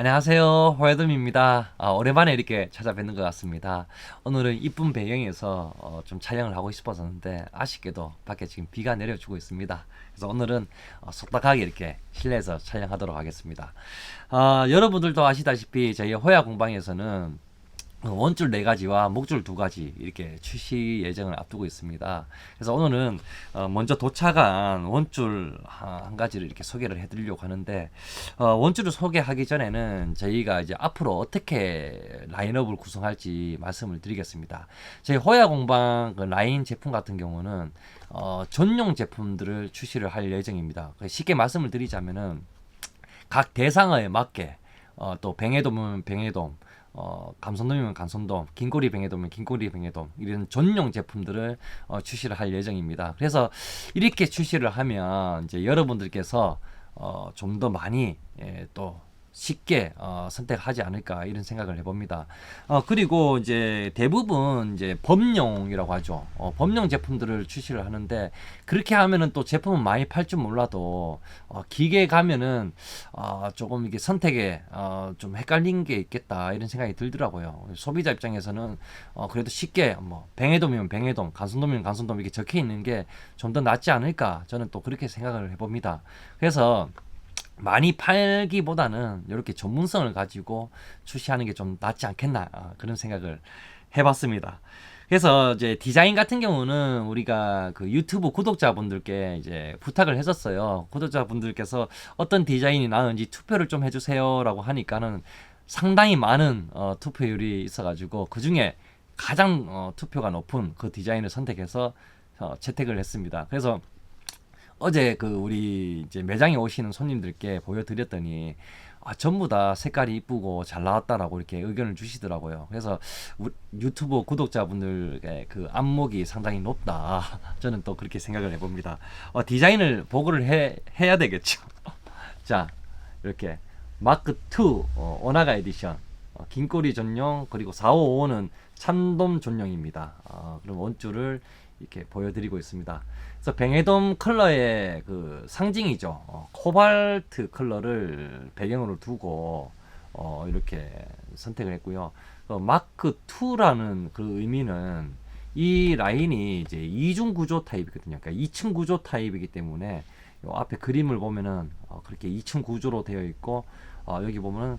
안녕하세요. 호야돔입니다. 오랜만에 이렇게 찾아뵙는 것 같습니다. 오늘은 이쁜 배경에서 좀 촬영을 하고 싶었었는데 아쉽게도 밖에 지금 비가 내려주고 있습니다. 그래서 오늘은 속닥하게 이렇게 실내에서 촬영하도록 하겠습니다. 여러분들도 아시다시피 저희 호야 공방에서는 원줄 4가지와 목줄 2가지 이렇게 출시 예정을 앞두고 있습니다. 그래서 오늘은 먼저 도착한 원줄 한 가지를 이렇게 소개를 해드리려고 하는데, 원줄을 소개하기 전에는 저희가 이제 앞으로 어떻게 라인업을 구성할지 말씀을 드리겠습니다. 저희 호야 공방 그 라인 제품 같은 경우는 전용 제품들을 출시를 할 예정입니다. 쉽게 말씀을 드리자면은 각 대상어에 맞게 또 뱅에돔은 뱅에돔, 감손돔이면 감손돔, 긴꼬리 뱅에돔이면 긴꼬리 뱅에돔 이런 전용 제품들을 출시를 할 예정입니다. 그래서 이렇게 출시를 하면 이제 여러분들께서 좀 더 많이 또 쉽게 선택하지 않을까 이런 생각을 해봅니다. 그리고 이제 대부분 이제 범용이라고 하죠. 범용 제품들을 출시를 하는데 그렇게 하면은 또 제품은 많이 팔 줄 몰라도 기계 가면은 조금 이게 선택에 좀 헷갈린 게 있겠다 이런 생각이 들더라고요. 소비자 입장에서는 그래도 쉽게 뭐 뱅에돔이면 뱅에돔, 간손돔이면 간손돔 이렇게 적혀 있는 게 좀 더 낫지 않을까 저는 또 그렇게 생각을 해봅니다. 그래서 많이 팔기보다는 이렇게 전문성을 가지고 출시하는 게 좀 낫지 않겠나 그런 생각을 해봤습니다. 그래서 이제 디자인 같은 경우는 우리가 그 유튜브 구독자분들께 이제 부탁을 했었어요. 구독자분들께서 어떤 디자인이 나은지 투표를 좀 해주세요라고 하니까는 상당히 많은 투표율이 있어가지고 그 중에 가장 투표가 높은 그 디자인을 선택해서 채택을 했습니다. 그래서 어제 그 우리 이제 매장에 오시는 손님들께 보여드렸더니 전부 다 색깔이 이쁘고 잘 나왔다라고 이렇게 의견을 주시더라고요. 그래서 유튜브 구독자분들의 그 안목이 상당히 높다. 저는 또 그렇게 생각을 해봅니다. 디자인을 보고를 해야 되겠죠. 자, 이렇게 마크 2 오나가 에디션 긴꼬리 전용 그리고 455는 참돔 전용입니다. 그럼 원줄을 이렇게 보여드리고 있습니다. 그래서 뱅에돔 컬러의 그 상징이죠. 코발트 컬러를 배경으로 두고 이렇게 선택을 했고요. 마크 2라는 그 의미는 이 라인이 이제 이중 구조 타입이거든요. 그러니까 2층 구조 타입이기 때문에 요 앞에 그림을 보면은 그렇게 2층 구조로 되어 있고 여기 보면은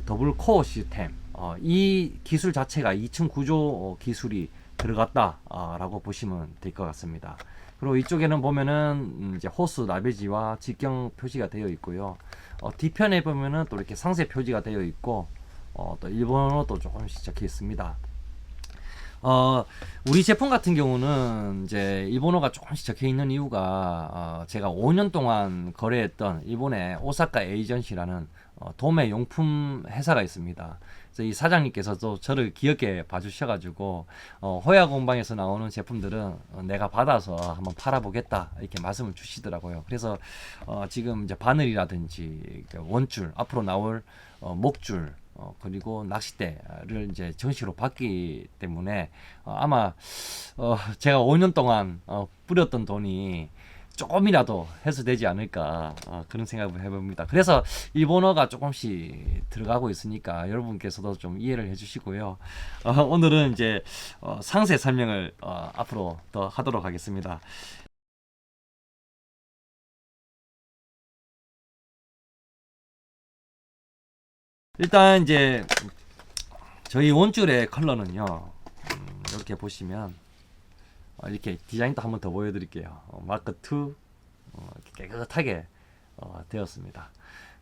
더블 코어 시스템 이 기술 자체가 2층 구조 기술이 들어갔다라고 보시면 될 것 같습니다. 그리고 이쪽에는 보면은 이제 호스 나베지와 직경 표시가 되어 있고요. 뒤편에 보면은 또 이렇게 상세 표지가 되어 있고 또 일본어도 조금씩 적혀 있습니다. 우리 제품 같은 경우는 이제 일본어가 조금씩 적혀 있는 이유가 제가 5년 동안 거래했던 일본의 오사카 에이전시라는 도매 용품 회사가 있습니다. 그래서 이 사장님께서도 저를 귀엽게 봐주셔가지고 호야 공방에서 나오는 제품들은 내가 받아서 한번 팔아보겠다 이렇게 말씀을 주시더라고요. 그래서 지금 이제 바늘이라든지 원줄 앞으로 나올 목줄 그리고 낚싯대를 이제 정식으로 받기 때문에 아마 제가 5년 동안 뿌렸던 돈이 조금이라도 해소되지 않을까 그런 생각을 해봅니다. 그래서 일본어가 조금씩 들어가고 있으니까 여러분께서도 좀 이해를 해주시고요. 오늘은 이제 상세 설명을 앞으로 더 하도록 하겠습니다. 일단 이제 저희 원줄의 컬러는요. 이렇게 보시면 이렇게 디자인도 한번 더 보여드릴게요. 마크 2 이렇게 깨끗하게 되었습니다.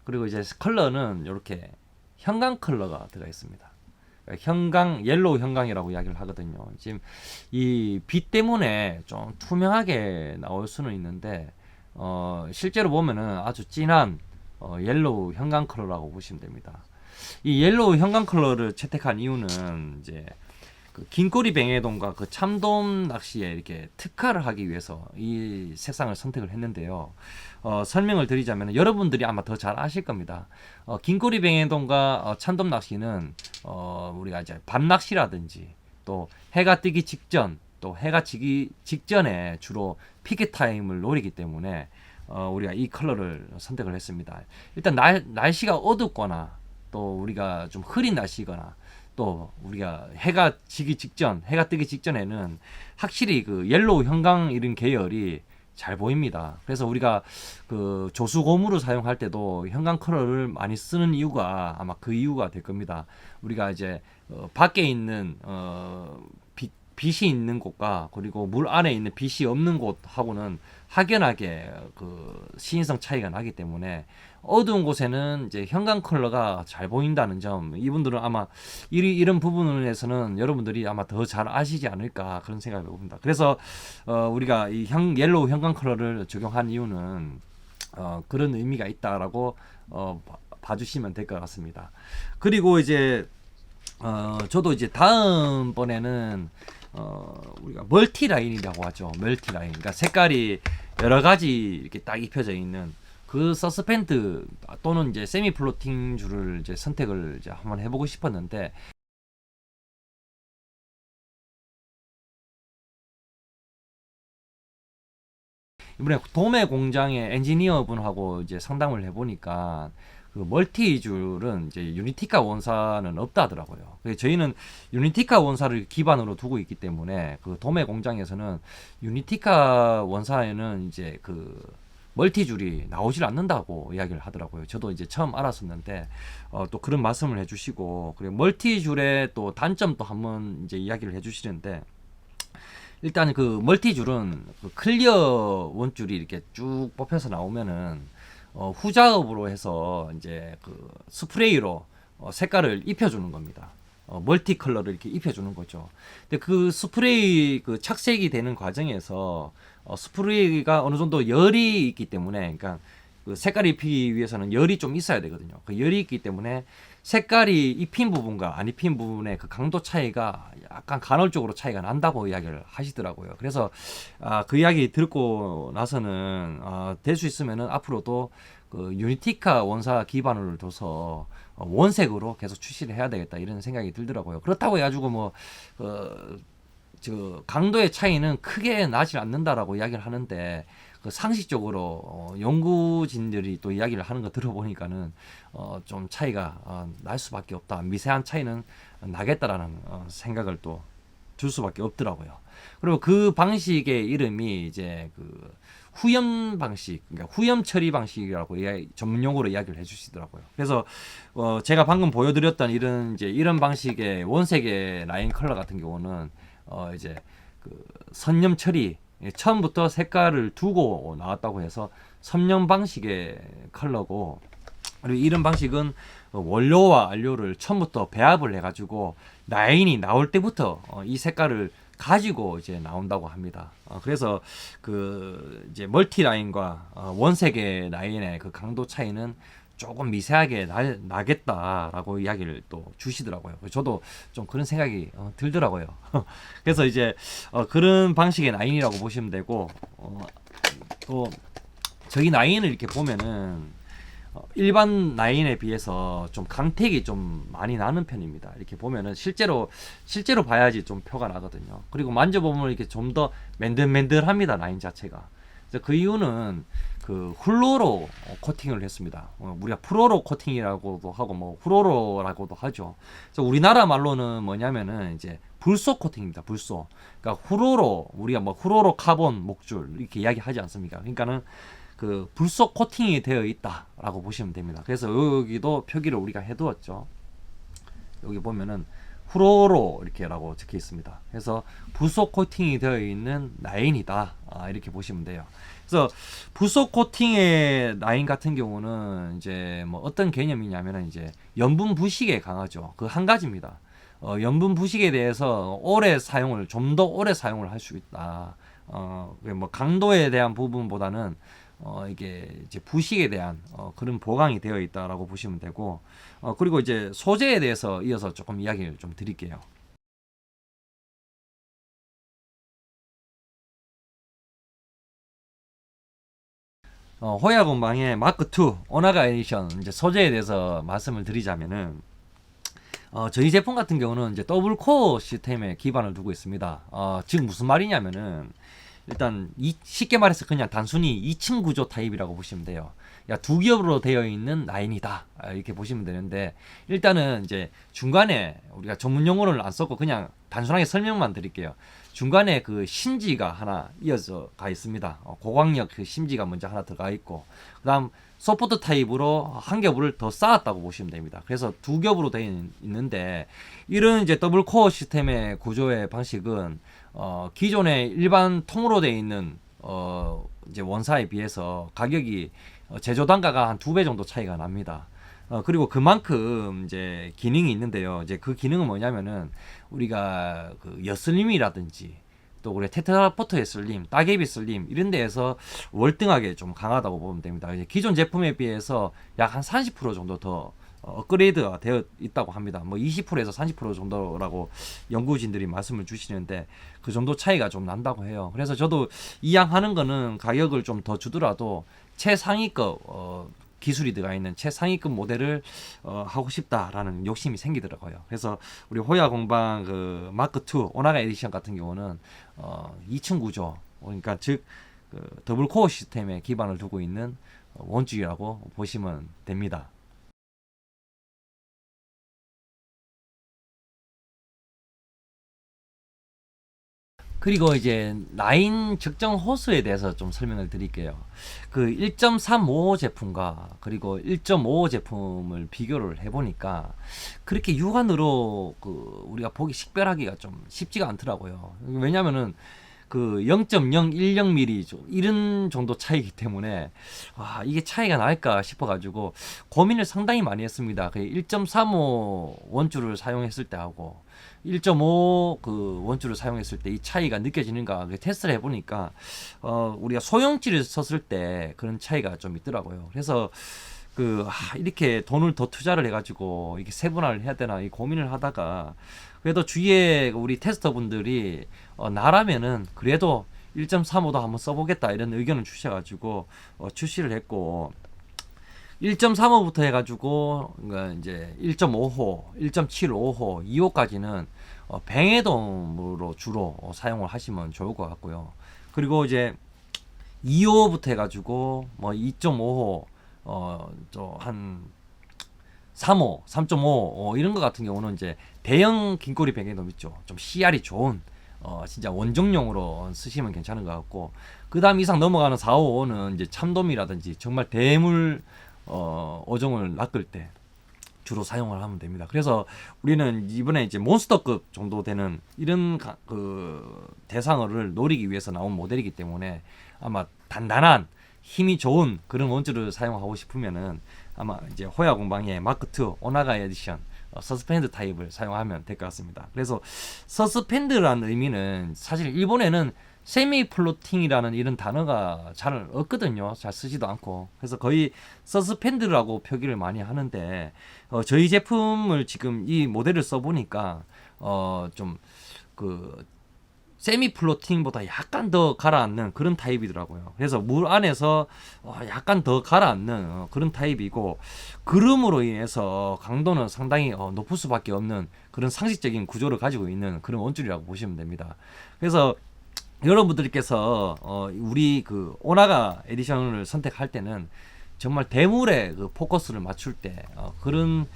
그리고 이제 컬러는 이렇게 형광 컬러가 들어가 있습니다. 형광, 옐로우 형광이라고 이야기를 하거든요. 지금 이 빛 때문에 좀 투명하게 나올 수는 있는데 실제로 보면은 아주 진한 옐로우 형광 컬러라고 보시면 됩니다. 이 옐로우 형광 컬러를 채택한 이유는 이제 그 긴꼬리 뱅에돔과 그 참돔 낚시에 이렇게 특화를 하기 위해서 이 색상을 선택을 했는데요. 설명을 드리자면 여러분들이 아마 더 잘 아실 겁니다. 긴꼬리 뱅에돔과 참돔 낚시는 우리가 이제 밤 낚시라든지 또 해가 뜨기 직전 또 해가 지기 직전에 주로 피크 타임을 노리기 때문에 우리가 이 컬러를 선택을 했습니다. 일단 날씨가 어둡거나 또 우리가 좀 흐린 날씨거나 또 우리가 해가 지기 직전, 해가 뜨기 직전에는 확실히 그 옐로우 형광 이런 계열이 잘 보입니다. 그래서 우리가 그 조수고무를 사용할 때도 형광 컬러를 많이 쓰는 이유가 아마 그 이유가 될 겁니다. 우리가 이제 밖에 있는 빛이 있는 곳과 그리고 물 안에 있는 빛이 없는 곳하고는 확연하게 그 시인성 차이가 나기 때문에 어두운 곳에는 이제 형광 컬러가 잘 보인다는 점, 이분들은 아마 이런 부분에서는 여러분들이 아마 더 잘 아시지 않을까 그런 생각을 해봅니다. 그래서 우리가 이 옐로우 형광 컬러를 적용한 이유는 그런 의미가 있다라고 봐주시면 될 것 같습니다. 그리고 이제 저도 이제 다음번에는 우리가 멀티 라인이라고 하죠. 멀티 라인. 그러니까 색깔이 여러 가지 이렇게 딱 입혀져 있는 그 서스펜드 또는 이제 세미 플로팅 줄을 이제 선택을 이제 한번 해보고 싶었는데, 이번에 도매 공장의 엔지니어 분하고 이제 상담을 해보니까 그 멀티 줄은 이제 유니티카 원사는 없다 하더라고요. 그래서 저희는 유니티카 원사를 기반으로 두고 있기 때문에 그 도매 공장에서는 유니티카 원사에는 이제 그 멀티 줄이 나오질 않는다고 이야기를 하더라고요. 저도 이제 처음 알았었는데 또 그런 말씀을 해주시고, 그리고 멀티 줄의 또 단점도 한번 이제 이야기를 해주시는데, 일단 그 멀티줄은 그 클리어 원줄이 이렇게 쭉 뽑혀서 나오면은 후작업으로 해서 이제 그 스프레이로 색깔을 입혀주는 겁니다. 멀티 컬러를 이렇게 입혀주는 거죠. 근데 그 스프레이 그 착색이 되는 과정에서 스프레이가 어느 정도 열이 있기 때문에, 그러니까 그 색깔을 입히기 위해서는 열이 좀 있어야 되거든요. 그 열이 있기 때문에 색깔이 입힌 부분과 안 입힌 부분의 그 강도 차이가 약간 간헐적으로 차이가 난다고 이야기를 하시더라고요. 그래서 그 이야기 듣고 나서는 될 수 있으면은 앞으로도 그 유니티카 원사 기반을 둬서 원색으로 계속 출시를 해야 되겠다 이런 생각이 들더라고요. 그렇다고 해가지고 뭐 저 강도의 차이는 크게 나지 않는다라고 이야기를 하는데, 그 상식적으로 연구진들이 또 이야기를 하는 거 들어보니까는 좀 차이가 날 수밖에 없다. 미세한 차이는 나겠다라는 생각을 또 줄 수밖에 없더라고요. 그리고 그 방식의 이름이 이제 그 후염 방식, 그러니까 후염 처리 방식이라고 전문 용어로 이야기를 해주시더라고요. 그래서 제가 방금 보여드렸던 이런 방식의 원색의 라인 컬러 같은 경우는 이제 그 선염 처리, 처음부터 색깔을 두고 나왔다고 해서 선염 방식의 컬러고, 그리고 이런 방식은 원료와 안료를 처음부터 배합을 해가지고 라인이 나올 때부터 이 색깔을 가지고 이제 나온다고 합니다. 그래서 그 이제 멀티 라인과 원색의 라인의 그 강도 차이는 조금 미세하게 나겠다라고 이야기를 또 주시더라고요. 저도 좀 그런 생각이 들더라고요. 그래서 이제 그런 방식의 라인이라고 보시면 되고, 또 저기 라인을 이렇게 보면은 일반 라인에 비해서 좀 강택이 좀 많이 나는 편입니다. 이렇게 보면은 실제로 봐야지 좀 표가 나거든요. 그리고 만져보면 이렇게 좀 더 맨들맨들합니다, 라인 자체가. 그래서 그 이유는 그 훌로로 코팅을 했습니다. 우리가 프로로 코팅이라고도 하고 뭐 후로로라고도 하죠. 그래서 우리나라 말로는 뭐냐면은 이제 불소 코팅입니다. 불소. 그러니까 후로로, 우리가 뭐 후로로 카본 목줄 이렇게 이야기하지 않습니까? 그러니까는 그 불소 코팅이 되어 있다라고 보시면 됩니다. 그래서 여기도 표기를 우리가 해두었죠. 여기 보면은 후로로 이렇게라고 적혀 있습니다. 그래서 불소 코팅이 되어 있는 라인이다, 이렇게 보시면 돼요. 그래서 불소 코팅의 라인 같은 경우는 이제 뭐 어떤 개념이냐면은 이제 염분 부식에 강하죠. 그 한 가지입니다. 염분 부식에 대해서 좀 더 오래 사용을 할 수 있다. 뭐 강도에 대한 부분보다는 이게 이제 부식에 대한 그런 보강이 되어 있다라고 보시면 되고, 그리고 이제 소재에 대해서 이어서 조금 이야기를 좀 드릴게요. 호야 공방의 마크 2 오나가 에디션 이제 소재에 대해서 말씀을 드리자면은, 저희 제품 같은 경우는 이제 더블 코어 시스템에 기반을 두고 있습니다. 지금 무슨 말이냐면은, 일단 쉽게 말해서 그냥 단순히 2층 구조 타입이라고 보시면 돼요. 두 기업으로 되어 있는 라인이다. 이렇게 보시면 되는데, 일단은 이제 중간에 우리가 전문 용어를 안 썼고 그냥 단순하게 설명만 드릴게요. 중간에 그 심지가 하나 이어져 가 있습니다. 고광력 그 심지가 먼저 하나 들어가 있고, 그다음 서포트 타입으로 한 겹을 더 쌓았다고 보시면 됩니다. 그래서 두 겹으로 되어 있는데, 이런 이제 더블 코어 시스템의 구조의 방식은 기존의 일반 통으로 되어 있는 이제 원사에 비해서 가격이 제조 단가가 한 2배 정도 차이가 납니다. 그리고 그만큼 이제 기능이 있는데요. 이제 그 기능은 뭐냐면은 우리가 그 여슬림이라든지 또 우리 테트라포트의 슬림, 따개비 슬림 이런 데에서 월등하게 좀 강하다고 보면 됩니다. 이제 기존 제품에 비해서 약 한 30% 정도 더 업그레이드가 되어 있다고 합니다. 뭐 20%에서 30% 정도라고 연구진들이 말씀을 주시는데, 그 정도 차이가 좀 난다고 해요. 그래서 저도 이양하는 거는 가격을 좀 더 주더라도 최상위급 기술이 들어가 있는 최상위급 모델을 하고 싶다라는 욕심이 생기더라고요. 그래서 우리 호야 공방 그 마크 2 오나가 에디션 같은 경우는 2층 구조, 그러니까 즉 그 더블 코어 시스템에 기반을 두고 있는 원줄이라고 보시면 됩니다. 그리고 이제 라인 측정 호수에 대해서 좀 설명을 드릴게요. 그 1.35 제품과 그리고 1.5 제품을 비교를 해보니까 그렇게 육안으로 그 우리가 보기 식별하기가 좀 쉽지가 않더라고요. 왜냐면은 그 0.010mm 이런 정도 차이기 때문에 와, 이게 차이가 날까 싶어가지고 고민을 상당히 많이 했습니다. 그 1.35 원줄을 사용했을 때하고 1.5 그 원줄을 사용했을 때 이 차이가 느껴지는가 테스트를 해보니까 우리가 소형지를 썼을 때 그런 차이가 좀 있더라고요. 그래서 이렇게 돈을 더 투자를 해가지고 이게 세분화를 해야 되나 이 고민을 하다가, 그래도 주위에 우리 테스터분들이 나라면은 그래도 1.35도 한번 써보겠다 이런 의견을 주셔가지고 출시를 했고, 1.35부터 해가지고 그러니까 이제 1.5호, 1.75호, 2호까지는 뱅에돔으로 주로 사용을 하시면 좋을 것 같고요. 그리고 이제 2호부터 해가지고 뭐 2.5호, 한 3호, 3.5 이런 거 같은 경우는 이제 대형 긴꼬리 뱅에돔 있죠. 좀 CR이 좋은 진짜 원종용으로 쓰시면 괜찮은 것 같고, 그 다음 이상 넘어가는 4, 5호는 이제 참돔이라든지 정말 대물 어종을 낚을 때 주로 사용을 하면 됩니다. 그래서 우리는 이번에 이제 몬스터급 정도 되는 이런 그 대상어를 노리기 위해서 나온 모델이기 때문에 아마 단단한 힘이 좋은 그런 원줄을 사용하고 싶으면은 아마 이제 호야 공방의 마크 2 오나가 에디션 서스펜드 타입을 사용하면 될 것 같습니다. 그래서 서스펜드라는 의미는 사실 일본에는 세미 플로팅이라는 이런 단어가 잘 없거든요. 잘 쓰지도 않고. 그래서 거의 서스펜드라고 표기를 많이 하는데, 저희 제품을 지금 이 모델을 써보니까 좀 그 세미 플로팅보다 약간 더 가라앉는 그런 타입이더라고요. 그래서 물 안에서 약간 더 가라앉는 그런 타입이고, 그름으로 인해서 강도는 상당히 높을 수밖에 없는 그런 상식적인 구조를 가지고 있는 그런 원줄이라고 보시면 됩니다. 그래서 여러분들께서 우리 그 오나가 에디션을 선택할 때는 정말 대물에 그 포커스를 맞출 때 그런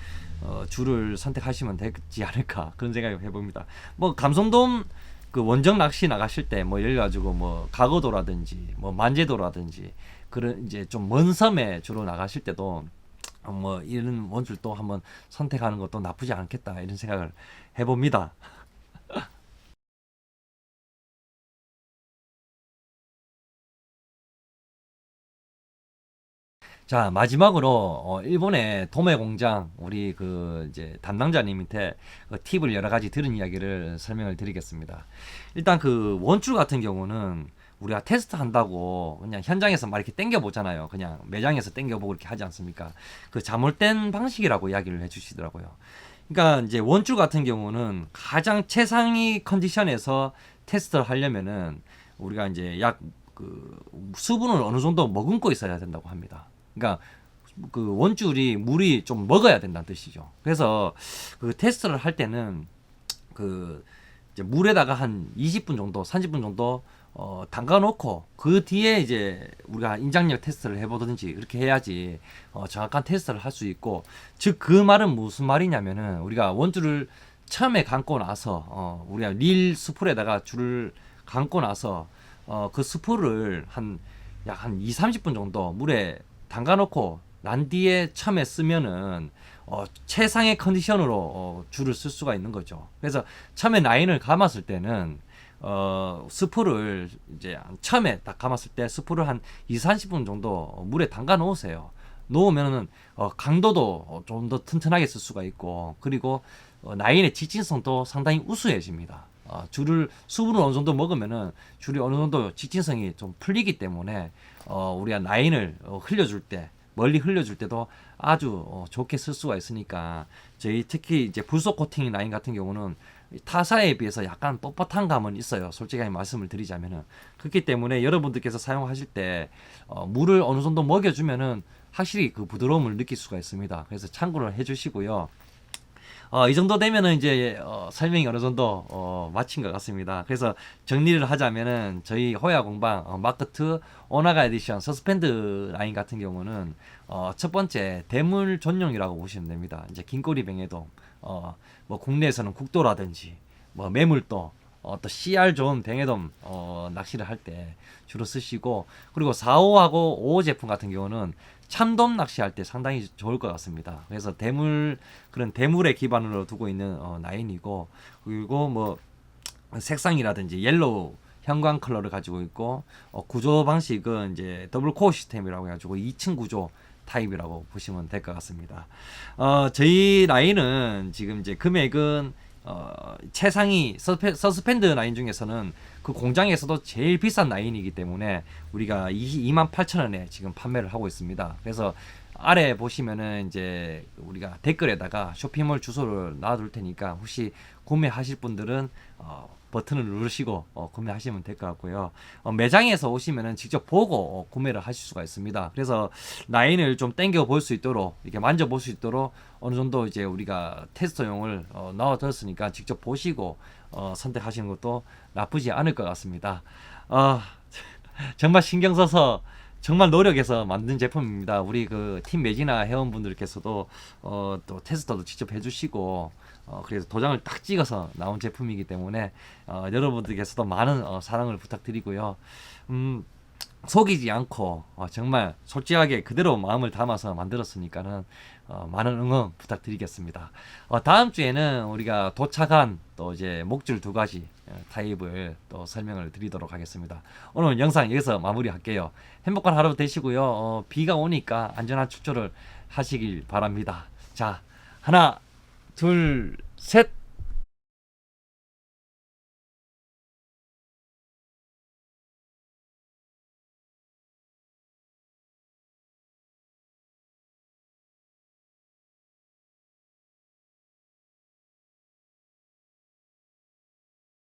줄을 선택하시면 되지 않을까 그런 생각을 해봅니다. 뭐 감성돔 그 원정 낚시 나가실 때 뭐 예를 가지고 뭐 가거도라든지 뭐 만제도라든지 그런 이제 좀 먼 섬에 주로 나가실 때도 뭐 이런 원줄 또 한번 선택하는 것도 나쁘지 않겠다 이런 생각을 해봅니다. 자, 마지막으로 일본의 도매 공장 우리 그 이제 담당자님한테 그 팁을 여러 가지 들은 이야기를 설명을 드리겠습니다. 일단 그 원줄 같은 경우는 우리가 테스트 한다고 그냥 현장에서 막 이렇게 땡겨 보잖아요. 그냥 매장에서 땡겨 보고 이렇게 하지 않습니까? 그 잘못된 방식이라고 이야기를 해주시더라고요. 그러니까 이제 원줄 같은 경우는 가장 최상위 컨디션에서 테스트를 하려면은 우리가 이제 약 그 수분을 어느 정도 머금고 있어야 된다고 합니다. 그러니까 그 원줄이 물이 좀 먹어야 된다는 뜻이죠. 그래서 그 테스트를 할 때는 그 이제 물에다가 한 20분 정도, 30분 정도 담가 놓고 그 뒤에 이제 우리가 인장력 테스트를 해보든지 그렇게 해야지 정확한 테스트를 할 수 있고, 즉 그 말은 무슨 말이냐면은 우리가 원줄을 처음에 감고 나서 우리가 릴 수풀에다가 줄을 감고 나서 그 수풀을 약 한 2, 30분 정도 물에 담가 놓고 난 뒤에 처음에 쓰면은 최상의 컨디션으로 줄을 쓸 수가 있는 거죠. 그래서 처음에 라인을 감았을 때는 스프를 이제 처음에 딱 감았을 때 스프를 한 2, 30분 정도 물에 담가 놓으세요. 놓으면은 강도도 좀 더 튼튼하게 쓸 수가 있고, 그리고 라인의 직진성도 상당히 우수해집니다. 수분을 어느 정도 먹으면은 줄이 어느 정도 직진성이 좀 풀리기 때문에 우리가 라인을 흘려줄 때, 멀리 흘려줄 때도 아주 좋게 쓸 수가 있으니까, 저희 특히 이제 불속 코팅 라인 같은 경우는 타사에 비해서 약간 뻣뻣한 감은 있어요. 솔직하게 말씀을 드리자면은. 그렇기 때문에 여러분들께서 사용하실 때 물을 어느 정도 먹여주면은 확실히 그 부드러움을 느낄 수가 있습니다. 그래서 참고를 해주시고요. 이 정도 되면은 이제 설명이 어느 정도 마친 것 같습니다. 그래서 정리를 하자면은 저희 호야 공방 마크2 오나가 에디션 서스펜드 라인 같은 경우는 첫 번째 대물 전용이라고 보시면 됩니다. 이제 긴꼬리 뱅에도 뭐 국내에서는 국도라든지 뭐 매물도 또 CR 좋은 뱅에돔 낚시를 할 때 주로 쓰시고, 그리고 4호하고 5호 제품 같은 경우는 참돔 낚시할 때 상당히 좋을 것 같습니다. 그래서 그런 대물에 기반으로 두고 있는 라인이고, 그리고 뭐 색상이라든지 옐로우 형광 컬러를 가지고 있고, 구조 방식은 이제 더블 코어 시스템이라고 해가지고 2층 구조 타입이라고 보시면 될 것 같습니다. 저희 라인은 지금 이제 금액은 최상위 서스펜드 라인 중에서는 그 공장에서도 제일 비싼 라인이기 때문에 우리가 28,000원에 지금 판매를 하고 있습니다. 그래서 아래 보시면은 이제 우리가 댓글에다가 쇼핑몰 주소를 놔둘 테니까 혹시 구매하실 분들은 버튼을 누르시고 구매하시면 될 것 같고요. 매장에서 오시면은 직접 보고 구매를 하실 수가 있습니다. 그래서 라인을 좀 당겨 볼 수 있도록, 이렇게 만져 볼 수 있도록 어느 정도 이제 우리가 테스트용을 넣어뒀으니까 직접 보시고 선택하시는 것도 나쁘지 않을 것 같습니다. 정말 신경 써서 정말 노력해서 만든 제품입니다. 우리 그 팀 매지나 회원분들께서도 또 테스터도 직접 해주시고 그래서 도장을 딱 찍어서 나온 제품이기 때문에 여러분들께서도 많은 사랑을 부탁드리고요. 속이지 않고 정말 솔직하게 그대로 마음을 담아서 만들었으니까는 많은 응원 부탁드리겠습니다. 다음 주에는 우리가 도착한 또 이제 목줄 2가지 타입을 또 설명을 드리도록 하겠습니다. 오늘 영상 여기서 마무리할게요. 행복한 하루 되시고요. 비가 오니까 안전한 출조를 하시길 바랍니다. 자, 하나, 둘, 셋.